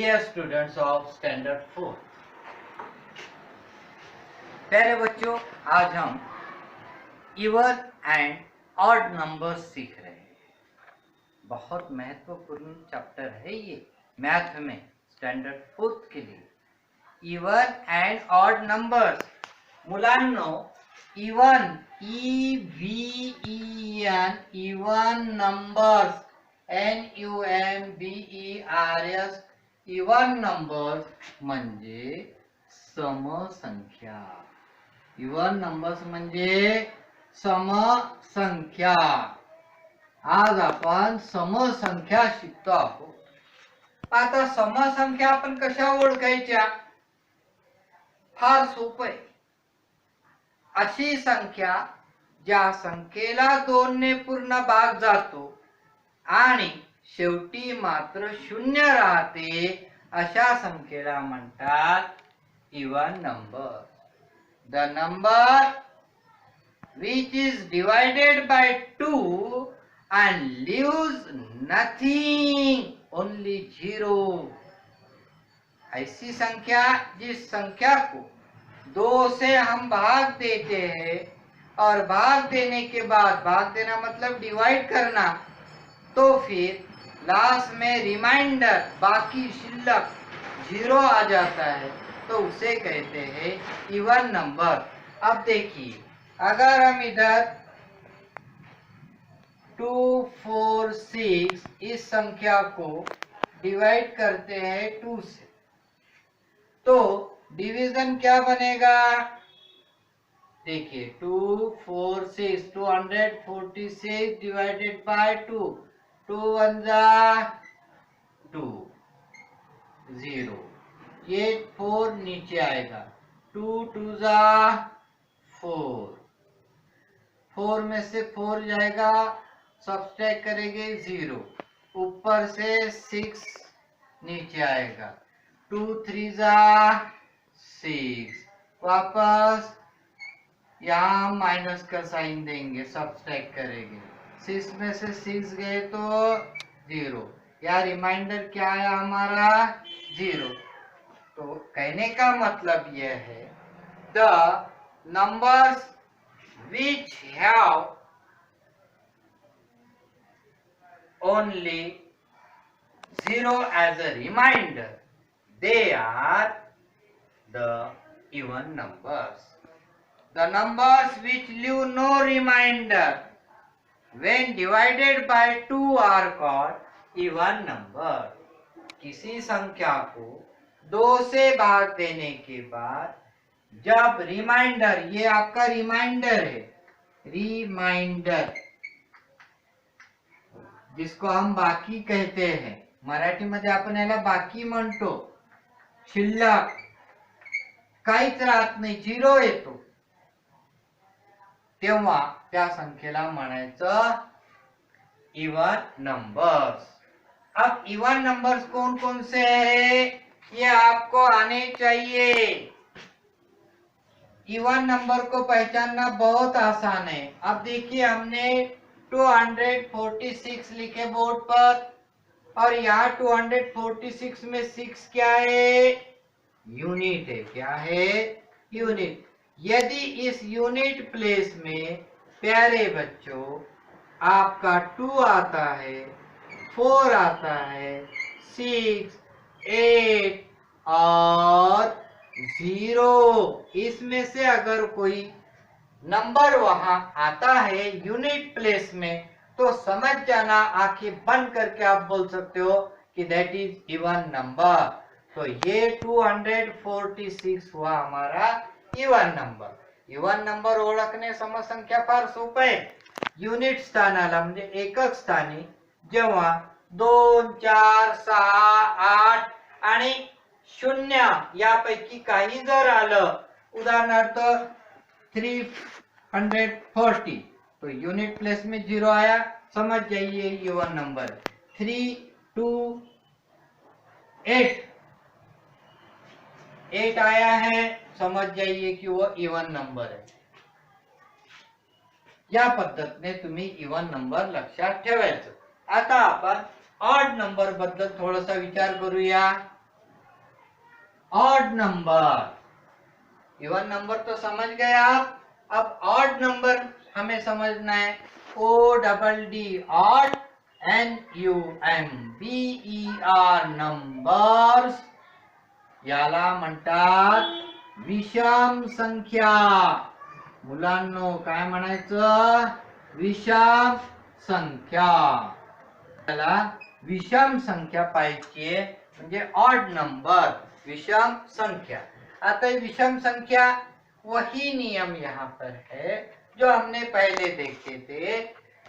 Dear students of standard 4। प्यारे बच्चों, आज हम इवन एंड ऑड नंबर्स सीख रहे हैं। बहुत महत्वपूर्ण चैप्टर है ये मैथ में, स्टैंडर्ड 4 के लिए। Even and odd numbers. मुलांनो, even EVEN even numbers NUMBERS even numbers म्हणजे समसंख्या। इवन नंबर्स म्हणजे समसंख्या। आज आपण समसंख्या शिकतो आहोत। आता समसंख्या आपण कशा ओळखायच्या? फार सोपं आहे। अशी संख्या ज्या संख्येला 2 ने पूर्ण भाग जातो आणि शेवटी मात्र 0 राहते, अशा संख्येला म्हणतात even number. The number which is divided by 2 and leaves nothing, only 0। ऐसी संख्या जिस संख्या को 2 से हम भाग देते हैं और भाग देने के बाद, भाग देना मतलब डिवाइड करना, तो फिर लास्ट में रिमाइंडर बाकी शिल्लक 0 आ जाता है, तो उसे कहते हैं इवन नंबर। अब देखिए, अगर हम इधर 2, 4, 6 इस संख्या को डिवाइड करते हैं 2 से, तो डिवीजन क्या बनेगा? देखिए 2, 4, 6 246 डिवाइडेड बाय 2, 2 1 2 0, ये 4 नीचे आएगा, 2 2 4, 4 में से 4 जाएगा, सब्ट्रैक्ट करेंगे 0, ऊपर से 6 नीचे आएगा, 2 3 6, वापस यहाँ माइनस का साइन देंगे, सब्ट्रैक्ट करेंगे, 6 में से 6 गए तो 0, या रिमाइंडर क्या आया हमारा? 0। तो कहने का मतलब यह है, the numbers which have only 0 as a reminder, they are the even numbers. The numbers which leave no reminder when divided by 2 are called even number. किसी संख्या को 2 से भाग देने के बाद जब रिमाइंडर, ये आपका रिमाइंडर है, रिमाइंडर जिसको हम बाकी कहते हैं, मराठीमध्ये आपण याला बाकी म्हणतो, शिल्लक काहीच राहत नाही, 0 येतो, तेव्हा त्या संख्येला म्हणायचं इवन नंबर्स। अब इवन नंबर्स कौन कौन से हैं, ये आपको आने चाहिए। इवन नंबर को पहचानना बहुत आसान है। अब देखिए, हमने 246 लिखे बोर्ड पर, और यहाँ 246 में 6 क्या है? यूनिट है। क्या है? यूनिट। यदि इस यूनिट प्लेस में प्यारे बच्चों आपका 2 आता है, 4 आता है, 6, 8 और 0, इसमें से अगर कोई नंबर वहां आता है यूनिट प्लेस में, तो समझ जाना, आंखें बंद करके आप बोल सकते हो कि दैट इज इवन नंबर। तो ये 246 हुआ हमारा इवन नंबर। इवन नंबर ओळखणे समसंख्या फार सोपं आहे। युनिट स्थानाला म्हणजे एकक स्थानी जेव्हा 2, 4, 6, 8 आणि 0 यापैकी काही जर आलं, उदाहरणार्थ 340, तो यूनिट प्लेस में 0 आया, समझ जाइए इवन नंबर। 3, 2, 8 आया है, समझ जाइए कि वो इवन नंबर है। या पद्धतीने तुम्ही इवन नंबर लक्षात ठेवायचं। आता आपण ऑड नंबर बद्दल थोडासा विचार करूया। Odd number. इवन नंबर तो समझ गए आप, अब ऑड नंबर हमें समझना है। ODD ऑड, NUMBER नंबर्स, याला म्हणतात विषम संख्या। मुलांनो काय म्हणायचं? विषम संख्या। त्याला विषम संख्या पाहिजे म्हणजे ऑड नंबर, विषम संख्या। आता विषम संख्या वही नियम यहाँ पर है जो हमने पहले देखे थे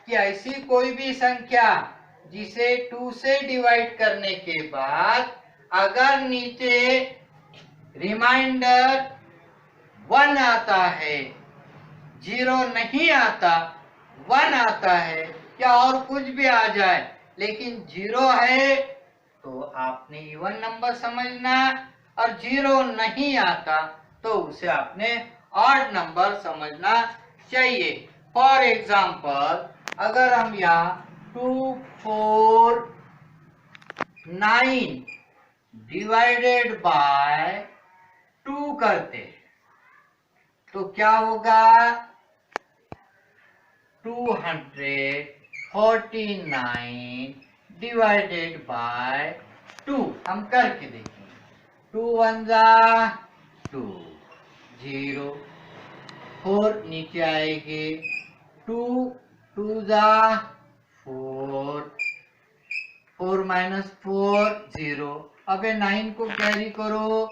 कि ऐसी कोई भी संख्या जिसे 2 से डिवाइड करने के बाद अगर नीचे रिमाइंडर 1 आता है, 0 नहीं आता, 1 आता है या और कुछ भी आ जाए लेकिन 0 है तो आपने इवन नंबर समझना, और 0 नहीं आता तो उसे आपने ऑड नंबर समझना चाहिए। फॉर एग्जाम्पल अगर हम यहाँ 2, 4, 9 डिवाइडेड बाय 2 करते तो क्या होगा? 249 डिवाइडेड बाय 2। हम करके देखेंगे। 2 1 जा 2, 0, 4 नीचे आएगी, 2 2 जा 4, 4 माइनस 4 0। अब 9 को कैरी करो।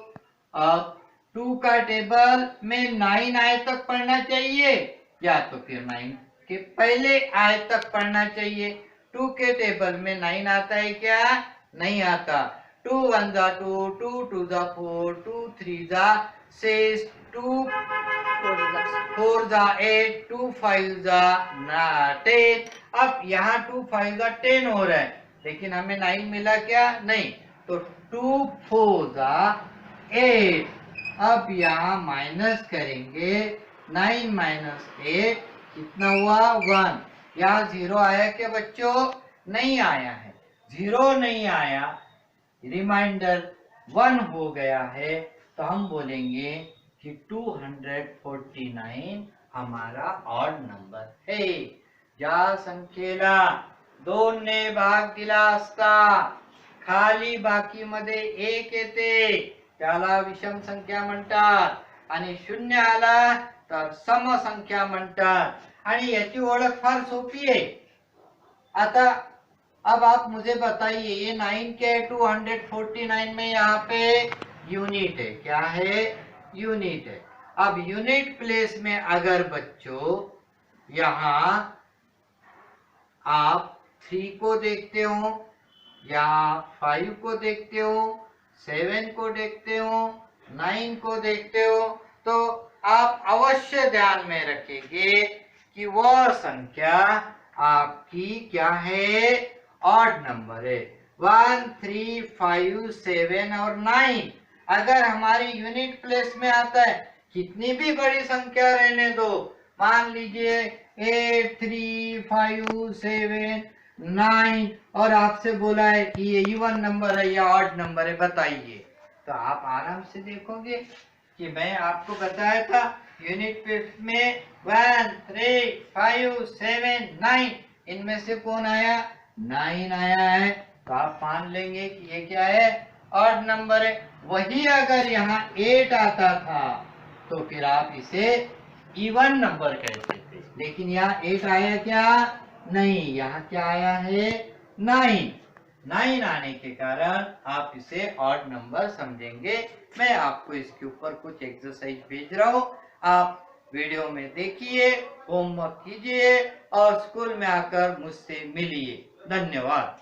अब 2 का टेबल में 9 आए तक पढ़ना चाहिए या तो फिर 9 के पहले आए तक पढ़ना चाहिए। 2 के टेबल में 9 आता है क्या? नहीं आता। 2 1 जा 2, 2 2 जा 4, 2 3 जा 6, 2 4 जा 8, 2 5 जा 10। अब यहाँ 2 5 जा 10 हो रहा है लेकिन हमें 9 मिला क्या? नहीं, तो 2 4 जा 8। अब यहाँ माइनस करेंगे, 9 माइनस 8 कितना हुआ? 1। यहाँ 0 आया क्या बच्चों? नहीं आया है। 0 नहीं आया, रिमाइंडर 1 हो गया है तो हम बोलेंगे कि 249 हमारा ऑड नंबर है। ज्या संख्येला 2 ने भाग दिला असता खाली बाकी मध्ये 1 येते त्याला विषम संख्या म्हणतात, आणि 0 आला तर सम संख्या म्हणतात। आणि याची ओळख फार सोपी है। आता अब आप मुझे बताइए ये 9 के 249 में यहाँ पे यूनिट है, क्या है? यूनिट है। अब यूनिट प्लेस में अगर बच्चों यहाँ आप 3 को देखते हो या 5 को देखते हो, 7 को देखते हो, 9 को देखते हो तो आप अवश्य ध्यान में रखेंगे कि वह संख्या आपकी क्या है? ऑड नंबर है। 1 3 5 7 और 9 अगर हमारी यूनिट प्लेस में आता है, कितनी भी बड़ी संख्या रहने दो, मान लीजिए 8 3 5 7 9 और आपसे बोला है कि ये इवन नंबर है या ऑड नंबर है, बताइए। तो आप आराम से देखोगे कि मैं आपको बताया था यूनिट प्लेस में 1 3 5 7 9 इनमें से कौन आया? 9 आया है। तो आप मान लेंगे कि ये क्या है? ऑड नंबर है। वही अगर यहाँ 8 आता था तो फिर आप इसे इवन नंबर कहते थे, लेकिन यहाँ 8 आया क्या? नहीं, यहाँ क्या आया है? 9। 9 आने के कारण आप इसे ऑड नंबर समझेंगे। मैं आपको इसके ऊपर कुछ एक्सरसाइज भेज रहा हूँ, आप वीडियो में देखिए, होमवर्क कीजिए और स्कूल में आकर मुझसे मिलिए। धन्यवाद।